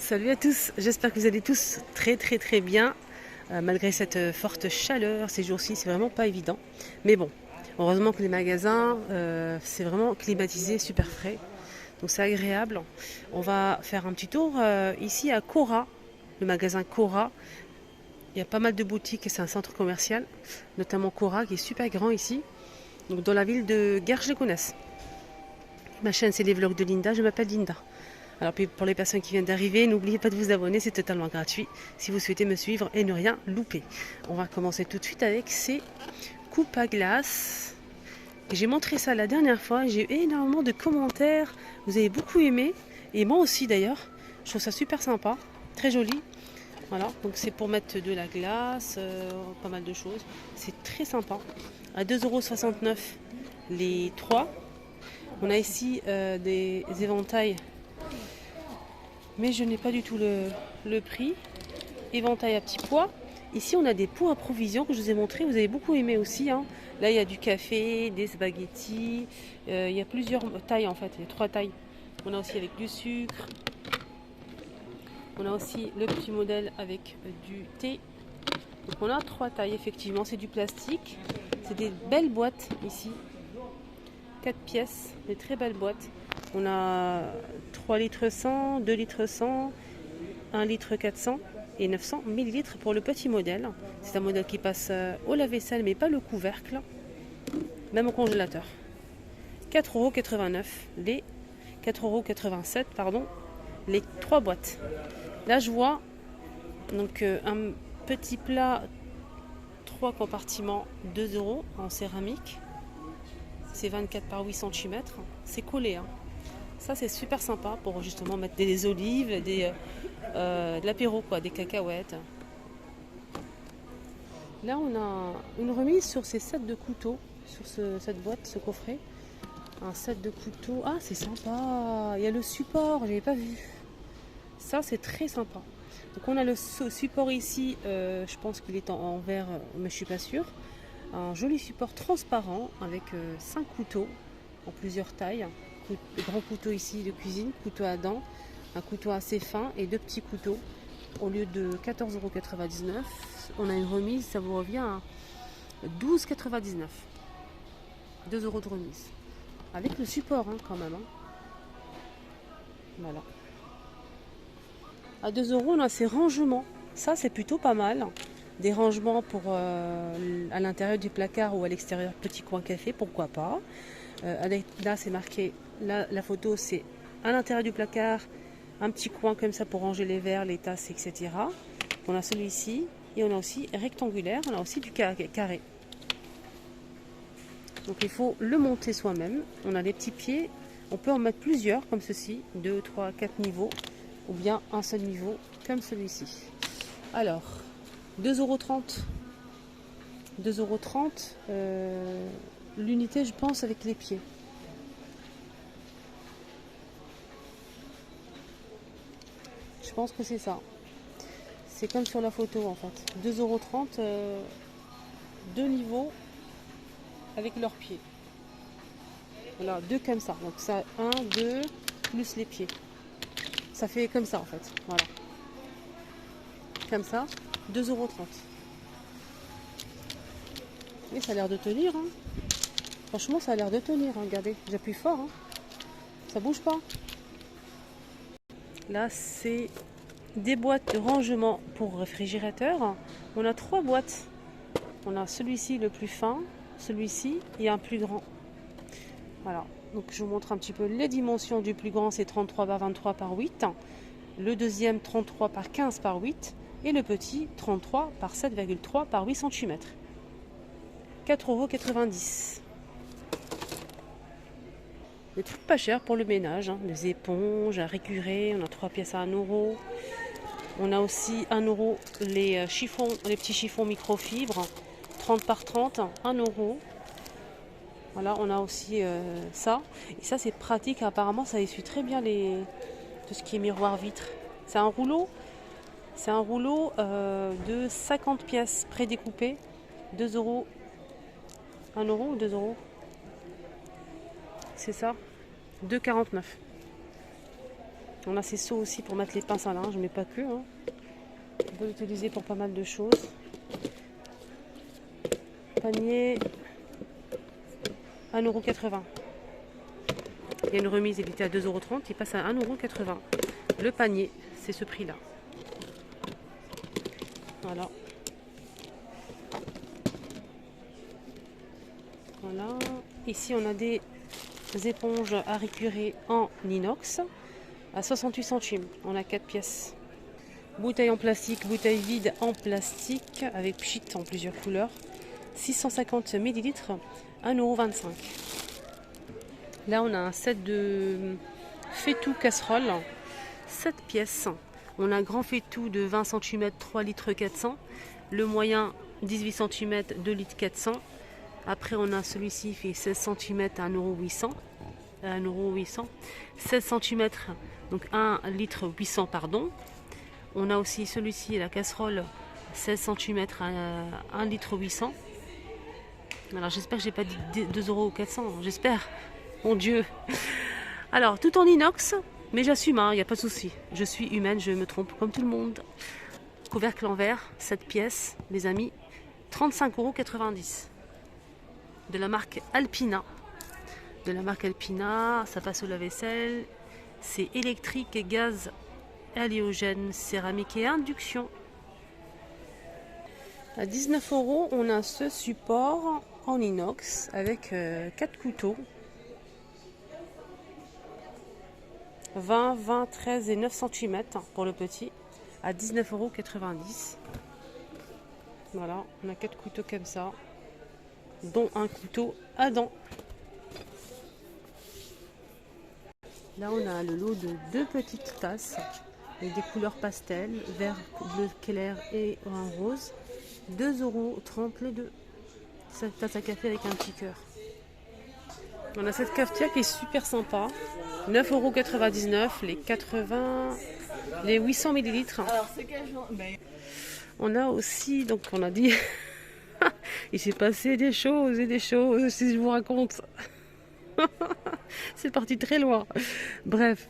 Salut à tous, j'espère que vous allez tous très bien, malgré cette forte chaleur ces jours-ci, c'est vraiment pas évident. Mais bon, heureusement que les magasins, c'est vraiment climatisé, super frais, donc c'est agréable. On va faire un petit tour ici à Cora, le magasin Cora. Il y a pas mal de boutiques et c'est un centre commercial, notamment Cora qui est super grand ici, donc dans la ville de Garges-les-Gonesse. Ma chaîne c'est les vlogs de Linda, je m'appelle Linda. Alors pour les personnes qui viennent d'arriver, n'oubliez pas de vous abonner, c'est totalement gratuit si vous souhaitez me suivre et ne rien louper. On va commencer tout de suite avec ces coupes à glace. J'ai montré ça la dernière fois, j'ai eu énormément de commentaires, vous avez beaucoup aimé, et moi aussi d'ailleurs. Je trouve ça super sympa, très joli. Voilà, donc c'est pour mettre de la glace, pas mal de choses. C'est très sympa. À 2,69 € les 3. On a ici des éventails, mais je n'ai pas du tout le prix. Éventail à petits pois. Ici, on a des pots à provision que je vous ai montré. Vous avez beaucoup aimé aussi. Hein. Là, il y a du café, des spaghettis. Il y a plusieurs tailles en fait. Il y a 3 tailles. On a aussi avec du sucre. On a aussi le petit modèle avec du thé. Donc, on a 3 tailles effectivement. C'est du plastique. C'est des belles boîtes ici. 4 pièces. Des très belles boîtes. On a 3 litres 100, 2 litres 100, 1 litre 400 et 900 millilitres pour le petit modèle. C'est un modèle qui passe au lave-vaisselle mais pas le couvercle, même au congélateur. 4,89 € les 4,87 € pardon, les 3 boîtes. Là je vois donc un petit plat 3 compartiments 2 € en céramique. C'est 24 par 8 cm. C'est collé. Hein. Ça c'est super sympa pour justement mettre des olives, de l'apéro, quoi, des cacahuètes. Là on a une remise sur ces sets de couteaux, sur cette boîte, ce coffret. Un set de couteaux. Ah c'est sympa. Il y a le support, je n'avais pas vu. Ça c'est très sympa. Donc on a le support ici, je pense qu'il est en verre, mais je suis pas sûre. Un joli support transparent avec 5 couteaux en plusieurs tailles. Grand couteau ici de cuisine, couteau à dents, un couteau assez fin et 2 petits couteaux. Au lieu de 14,99 €, on a une remise, ça vous revient à 12,99 €. 2 € de remise. Avec le support hein, quand même. Hein. Voilà. À 2 €, on a ces rangements. Ça, c'est plutôt pas mal. Des rangements pour à l'intérieur du placard ou à l'extérieur, petit coin café, pourquoi pas. Là, c'est marqué, là, la photo, c'est à l'intérieur du placard, un petit coin comme ça pour ranger les verres, les tasses, etc. On a celui-ci et on a aussi rectangulaire, on a aussi du carré. Donc il faut le monter soi-même. On a les petits pieds, on peut en mettre plusieurs comme ceci, 2, 3, 4 niveaux, ou bien un seul niveau comme celui-ci. Alors, 2,30 €. 2,30 €. L'unité, je pense, avec les pieds. Je pense que c'est ça. C'est comme sur la photo en fait. 2,30 €, 2 niveaux avec leurs pieds. Voilà, 2 comme ça. Donc ça, 1, 2, plus les pieds. Ça fait comme ça en fait. Voilà. Comme ça, 2,30 €. Et ça a l'air de tenir. Hein. Franchement, ça a l'air de tenir. Hein. Regardez, j'appuie fort. Hein. Ça bouge pas. Là, c'est des boîtes de rangement pour réfrigérateur. On a 3 boîtes. On a celui-ci le plus fin, celui-ci et un plus grand. Voilà. Donc je vous montre un petit peu les dimensions du plus grand, c'est 33 par 23 par 8. Le deuxième 33 par 15 par 8. Et le petit 33 par 7,3 par 8 cm. 4,90 €. Des trucs pas chers pour le ménage, hein. Des éponges à récurer, on a 3 pièces à 1 €. On a aussi 1 € les chiffons, les petits chiffons microfibres, 30 par 30, 1 €. Voilà, on a aussi ça. Et ça c'est pratique, apparemment ça essuie très bien tout ce qui est miroir vitre. C'est un rouleau. C'est un rouleau de 50 pièces prédécoupées. 2 €. 1 € ou 2 €. C'est ça. 2,49 €. On a ces seaux aussi pour mettre les pinces à linge, mais pas que. Hein. On peut l'utiliser pour pas mal de choses. Panier 1,80 €. Il y a une remise, il était à 2,30 €, il passe à 1,80 €. Le panier, c'est ce prix-là. Voilà. Voilà. Ici, on a des éponges à récurer en inox à 68 centimes. On a 4 pièces. Bouteille en plastique, bouteille vide en plastique avec pchit en plusieurs couleurs. 650 ml, 1,25 €. Là, on a un set de faitout casserole, 7 pièces. On a un grand faitout de 20 cm, 3 litres 400. Le moyen, 18 cm, 2 litres 400. Après, on a celui-ci, fait 16 cm, 1,8 €. 16 cm, donc 1 litre 800, pardon. On a aussi celui-ci, la casserole, 16 cm, 1 litre 800. Alors, j'espère que j'ai pas dit 2,4 €. J'espère. Mon Dieu. Alors, tout en inox, mais j'assume, il n'y a pas de souci. Je suis humaine, je me trompe comme tout le monde. Couvercle en verre, 7 pièces, les amis, 35,90 €. De la marque Alpina. Ça passe au lave-vaisselle. C'est électrique et gaz halogène, céramique et induction. À 19 €, on a ce support en inox avec 4 couteaux. 20, 20, 13 et 9 cm pour le petit, à 19,90 €. Voilà, on a 4 couteaux comme ça, dont un couteau à dents. Là, on a le lot de 2 petites tasses avec des couleurs pastel, vert, bleu clair et un rose. 2,30 € les deux. Cette tasse à café avec un petit cœur. On a cette cafetière qui est super sympa. 9,99 €, les 800 ml. Alors, c'est quel genre? On a aussi, donc on a dit, il s'est passé des choses et des choses, si je vous raconte. C'est parti très loin. Bref,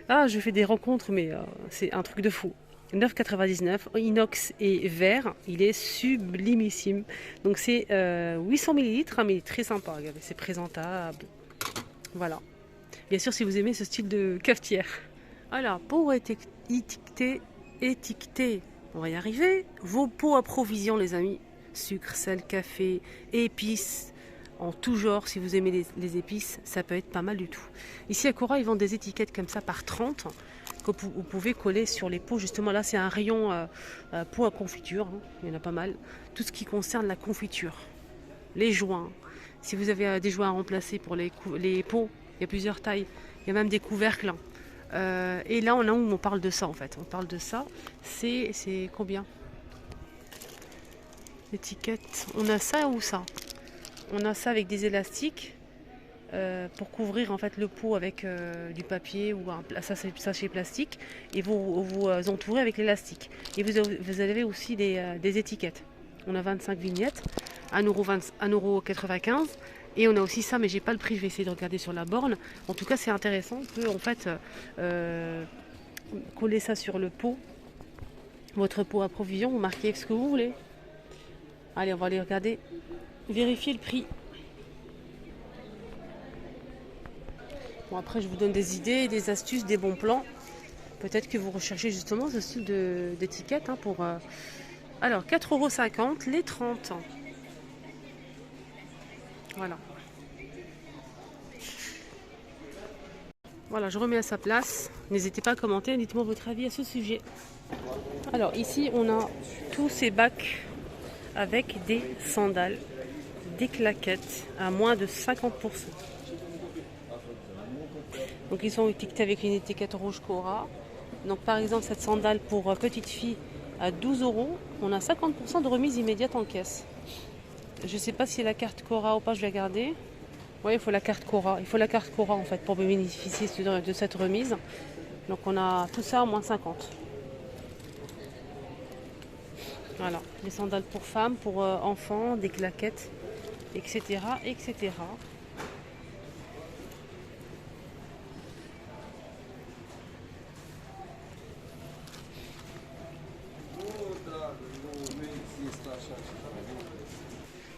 je fais des rencontres, mais c'est un truc de fou. 9,99 €, inox et verre, il est sublimissime. Donc c'est 800 ml, mais il est très sympa, regardez, c'est présentable. Voilà. Bien sûr, si vous aimez ce style de cafetière. Alors, pour étiqueter, on va y arriver. Vos pots à provision, les amis. Sucre, sel, café, épices, en tout genre. Si vous aimez les épices, ça peut être pas mal du tout. Ici à Cora, ils vendent des étiquettes comme ça par 30 que vous pouvez coller sur les pots. Justement, là, c'est un rayon pots à confiture. Hein. Il y en a pas mal. Tout ce qui concerne la confiture. Les joints. Si vous avez des joints à remplacer pour les pots, il y a plusieurs tailles. Il y a même des couvercles. Et là, on parle de ça en fait. On parle de ça. C'est combien? L'étiquette. On a ça ou ça? On a ça avec des élastiques pour couvrir en fait le pot avec du papier ou un sachet plastique. Et vous entourez avec l'élastique. Et vous avez aussi des étiquettes. On a 25 vignettes. 1,95 €. Et on a aussi ça, mais j'ai pas le prix, je vais essayer de regarder sur la borne. En tout cas, c'est intéressant. On peut en fait coller ça sur le pot, votre pot à provision, vous marquez ce que vous voulez. Allez, on va aller regarder, vérifier le prix. Bon, après, je vous donne des idées, des astuces, des bons plans. Peut-être que vous recherchez justement ce style d'étiquette pour... Alors, 4,50 € les 30. Voilà. Voilà, je remets à sa place. N'hésitez pas à commenter, dites-moi votre avis à ce sujet. Alors ici, on a tous ces bacs avec des sandales, des claquettes à moins de 50%. Donc ils sont étiquetés avec une étiquette rouge Cora. Donc par exemple, cette sandale pour petite fille à 12 €, on a 50% de remise immédiate en caisse. Je ne sais pas si la carte Cora ou pas, je vais regarder. Oui, il faut la carte Cora. Il faut la carte Cora en fait pour bénéficier de cette remise. Donc on a tout ça à moins 50. Voilà, les sandales pour femmes, pour enfants, des claquettes, etc., etc.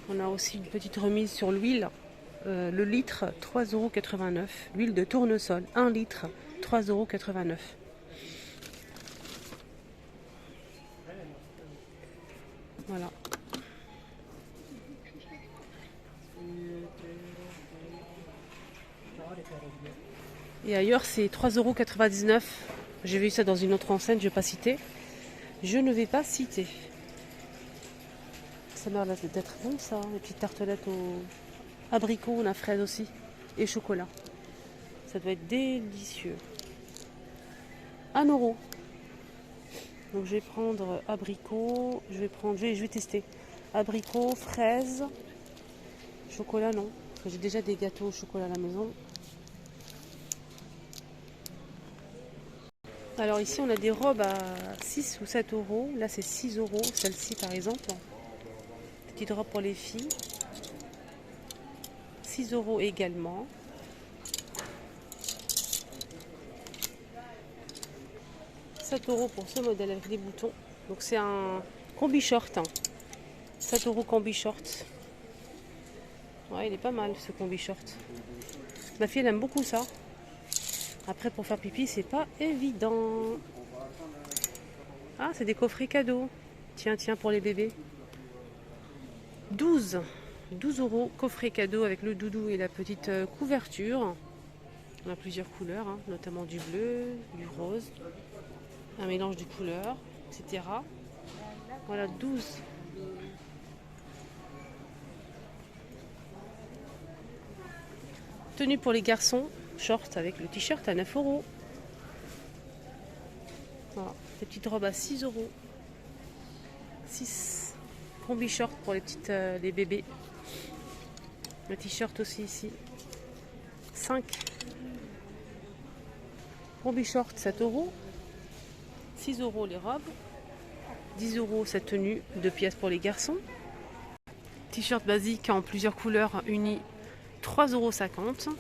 On a aussi une petite remise sur l'huile. Le litre, 3,89 €. L'huile de tournesol, 1 litre, 3,89 €. Voilà. Et ailleurs, c'est 3,99 €. J'ai vu ça dans une autre enseigne, je ne vais pas citer. Je ne vais pas citer. Ça m'a l'air d'être bon, ça. Les petites tartelettes au abricot, on a fraise aussi. Et chocolat. Ça doit être délicieux. 1 €. Donc je vais prendre abricot. Je vais tester. Abricot, fraise. Chocolat, non. Parce que j'ai déjà des gâteaux au chocolat à la maison. Alors ici, on a des robes à 6 ou 7 €. Là, c'est 6 €. Celle-ci, par exemple. Petite robe pour les filles. 6 € également. « 7 € pour ce modèle avec des boutons. Donc c'est un combi short. 7 € combi short. Ouais, il est pas mal ce combi short. Ma fille, elle aime beaucoup ça. Après, pour faire pipi, c'est pas évident. Ah, c'est des coffrets cadeaux. Tiens, pour les bébés. 12 € coffret cadeau avec le doudou et la petite couverture. On a plusieurs couleurs, hein, notamment du bleu, du rose, un mélange de couleurs, etc. Voilà, 12. Tenue pour les garçons, short avec le t-shirt à 9 €. Voilà, des petites robes à 6 €. 6 combi short pour les bébés. Le t-shirt aussi ici. 5 combi short, 7 €. 6 € les robes. 10 € cette tenue, 2 pièces pour les garçons. T-shirt basique en plusieurs couleurs unies, 3,50 €.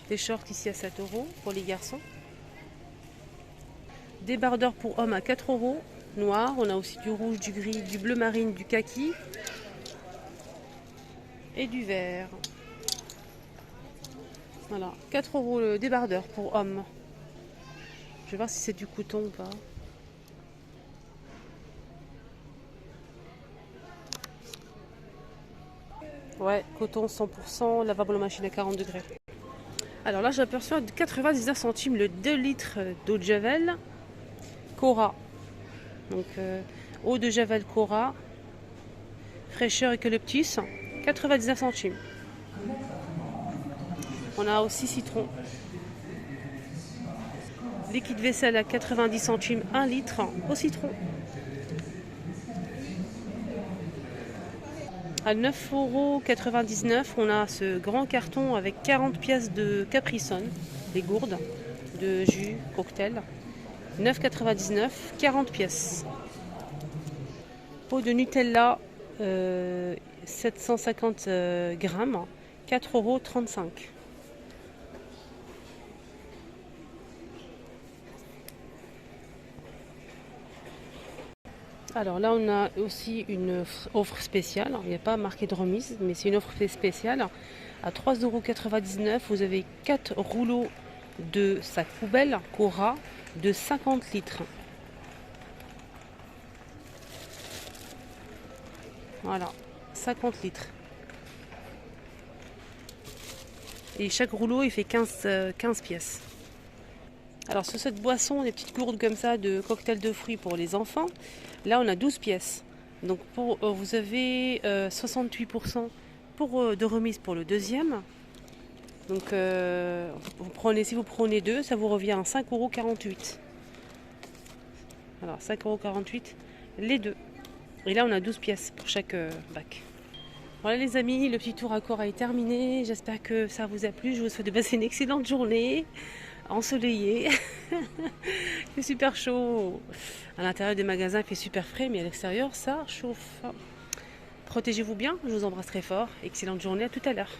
Des shorts ici à 7 € pour les garçons. Débardeur pour hommes à 4 € noir. On a aussi du rouge, du gris, du bleu marine, du kaki et du vert. Voilà, 4 € le débardeur pour hommes. Je vais voir si c'est du coton ou pas. Ouais, coton 100%, lavable en machine à 40 degrés. Alors là, j'aperçois 99 centimes le 2 litres d'eau de Javel Cora. Donc, eau de Javel Cora, fraîcheur eucalyptus, 99 centimes. On a aussi citron. Liquide vaisselle à 90 centimes, 1 litre au citron. À 9,99 €, on a ce grand carton avec 40 pièces de Capri-Sun, des gourdes de jus, cocktail. 9,99 €, 40 pièces. Pot de Nutella, 750 grammes, 4,35 €. Alors là, on a aussi une offre spéciale. Il n'y a pas marqué de remise, mais c'est une offre spéciale. À 3,99 €, vous avez 4 rouleaux de sac poubelle Cora de 50 litres. Voilà, 50 litres. Et chaque rouleau, il fait 15 pièces. Alors sur cette boisson, des petites gourdes comme ça de cocktail de fruits pour les enfants, là on a 12 pièces. Donc vous avez 68% de remise pour le deuxième. Donc si vous prenez deux, ça vous revient à 5,48 €. Alors 5,48 € les deux. Et là on a 12 pièces pour chaque bac. Voilà les amis, le petit tour à Cora est terminé. J'espère que ça vous a plu. Je vous souhaite de passer une excellente journée. Ensoleillé. Il fait super chaud. À l'intérieur des magasins, il fait super frais, mais à l'extérieur, ça chauffe. Protégez-vous bien. Je vous embrasse très fort. Excellente journée. À tout à l'heure.